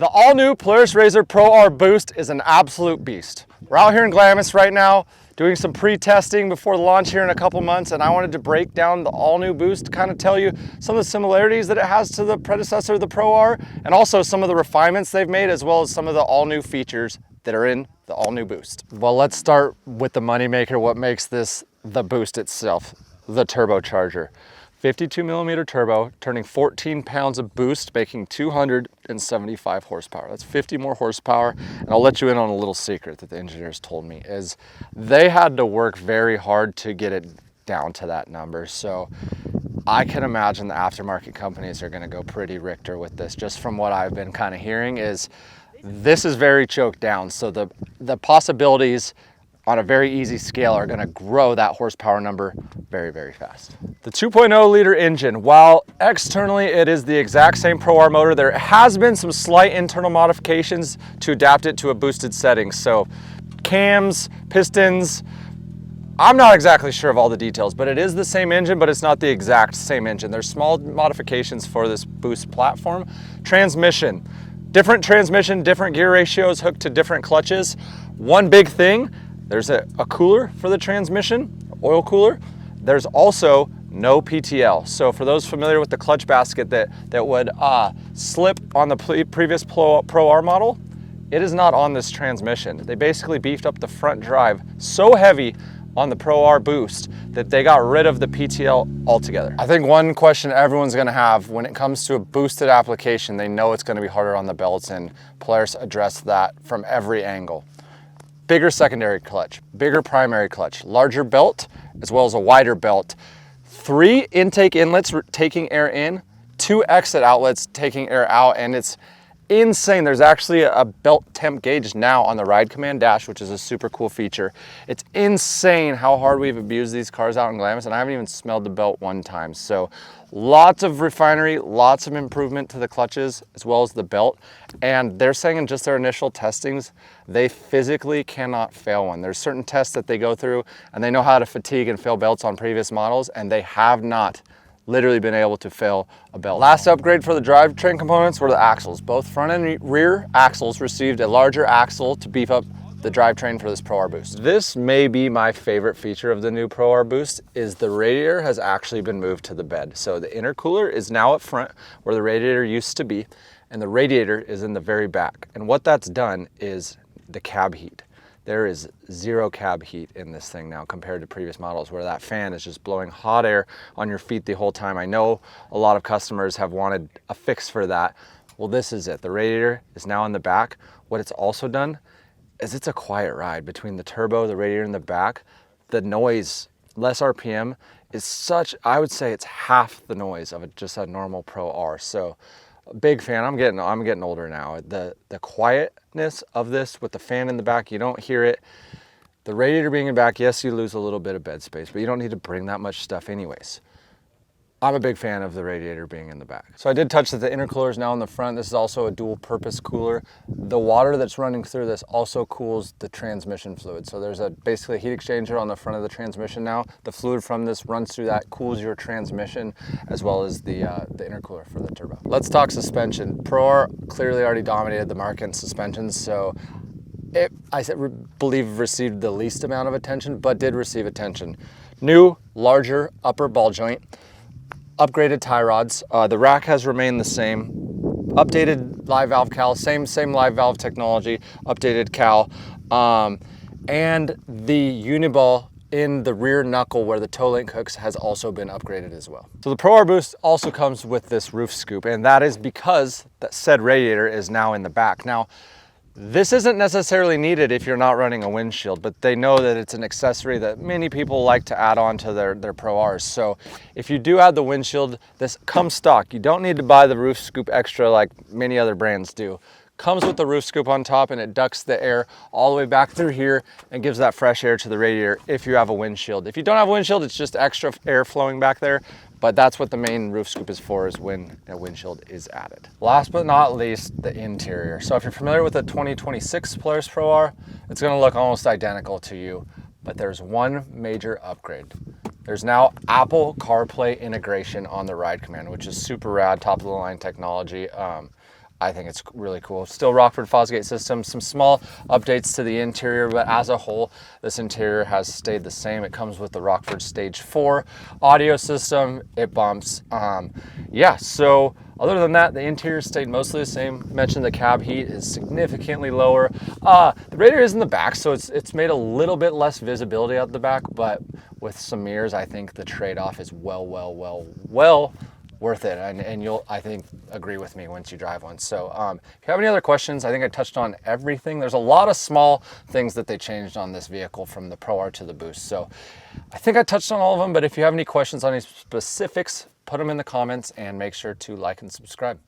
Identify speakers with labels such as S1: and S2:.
S1: The all-new Polaris Rzr Pro R Boost is an absolute beast. We're out here in Glamis right now doing some pre-testing before the launch here in a couple months, and I wanted to break down the all-new Boost, kind of tell you some of the similarities that it has to the predecessor, the Pro R, and also some of the refinements they've made, as well as some of the all-new features that are in the all-new Boost. Well, let's start with the moneymaker, what makes this the Boost itself, the turbocharger. 52 millimeter turbo, turning 14 pounds of boost, making 275 horsepower. That's 50 more horsepower. And I'll let you in on a little secret that the engineers told me is they had to work very hard to get it down to that number. So I can imagine the aftermarket companies are gonna go pretty Richter with this. Just from what I've been kind of hearing is this is very choked down. So the possibilities on a very easy scale are gonna grow that horsepower number very, very fast. The 2.0 liter engine, while externally it is the exact same Pro R motor, there has been some slight internal modifications to adapt it to a boosted setting. So cams, pistons, I'm not exactly sure of all the details, but it is the same engine, but it's not the exact same engine. There's small modifications for this Boost platform. Transmission, different gear ratios hooked to different clutches. One big thing, there's a cooler for the transmission, oil cooler. There's also no PTL. So for those familiar with the clutch basket that would slip on the previous Pro R model, it is not on this transmission. They basically beefed up the front drive so heavy on the Pro R Boost that they got rid of the PTL altogether. I think one question everyone's gonna have when it comes to a boosted application, they know it's gonna be harder on the belts, and Polaris addressed that from every angle. Bigger secondary clutch, bigger primary clutch, larger belt, as well as a wider belt. 3 intake inlets taking air in, 2 exit outlets taking air out, and it's insane. There's actually a belt temp gauge now on the Ride Command dash, which is a super cool feature. It's insane how hard we've abused these cars out in Glamis, and I haven't even smelled the belt one time. So lots of refinery, lots of improvement to the clutches as well as the belt. And they're saying in just their initial testings, they physically cannot fail one. There's certain tests that they go through and they know how to fatigue and fail belts on previous models, and they have not literally been able to fail a belt. Last upgrade for the drivetrain components were the axles. Both front and rear axles received a larger axle to beef up the drivetrain for this Pro R Boost. This may be my favorite feature of the new Pro R Boost is the radiator has actually been moved to the bed. So the intercooler is now up front where the radiator used to be, and the radiator is in the very back. And what that's done is the cab heat. There is 0 cab heat in this thing now compared to previous models where that fan is just blowing hot air on your feet the whole time. I know a lot of customers have wanted a fix for that. Well, this is it. The radiator is now in the back. What it's also done is it's a quiet ride between the turbo, the radiator in the back. The noise, less RPM, is such, I would say it's half the noise of just a normal Pro R. So big fan. I'm getting older now. The quietness of this with the fan in the back, you don't hear it. The radiator being in back, yes, you lose a little bit of bed space, but you don't need to bring that much stuff anyways. I'm a big fan of the radiator being in the back. So I did touch that the intercooler is now in the front. This is also a dual purpose cooler. The water that's running through this also cools the transmission fluid. So there's basically a heat exchanger on the front of the transmission now. The fluid from this runs through that, cools your transmission, as well as the intercooler for the turbo. Let's talk suspension. Pro R clearly already dominated the market in suspensions, so I believe received the least amount of attention, but did receive attention. New, larger upper ball joint. Upgraded tie rods. The rack has remained the same. Updated live valve cowl, same live valve technology, updated cowl. And the uniball in the rear knuckle where the toe link hooks has also been upgraded as well. So the Pro R Boost also comes with this roof scoop, and that is because that said radiator is now in the back. Now, this isn't necessarily needed if you're not running a windshield, but they know that it's an accessory that many people like to add on to their Pro Rs. So if you do add the windshield, this comes stock. You don't need to buy the roof scoop extra like many other brands do. Comes with the roof scoop on top, and it ducts the air all the way back through here and gives that fresh air to the radiator if you have a windshield. If you don't have a windshield, it's just extra air flowing back there. But that's what the main roof scoop is for, is when a windshield is added. Last but not least, the interior. So if you're familiar with the 2026 Polaris Pro R, it's gonna look almost identical to you, but there's one major upgrade. There's now Apple CarPlay integration on the Ride Command, which is super rad, top of the line technology. I think it's really cool. Still Rockford Fosgate system, some small updates to the interior, but as a whole, this interior has stayed the same. It comes with the Rockford Stage 4 audio system. It bumps. Yeah, so other than that, the interior stayed mostly the same. Mentioned the cab heat is significantly lower. The radiator is in the back, so it's made a little bit less visibility out the back, but with some mirrors, I think the trade-off is well worth it, and you'll, I think, agree with me once you drive one. So if you have any other questions, I think I touched on everything. There's a lot of small things that they changed on this vehicle from the Pro R to the Boost. So I think I touched on all of them, but if you have any questions on any specifics, put them in the comments and make sure to like and subscribe.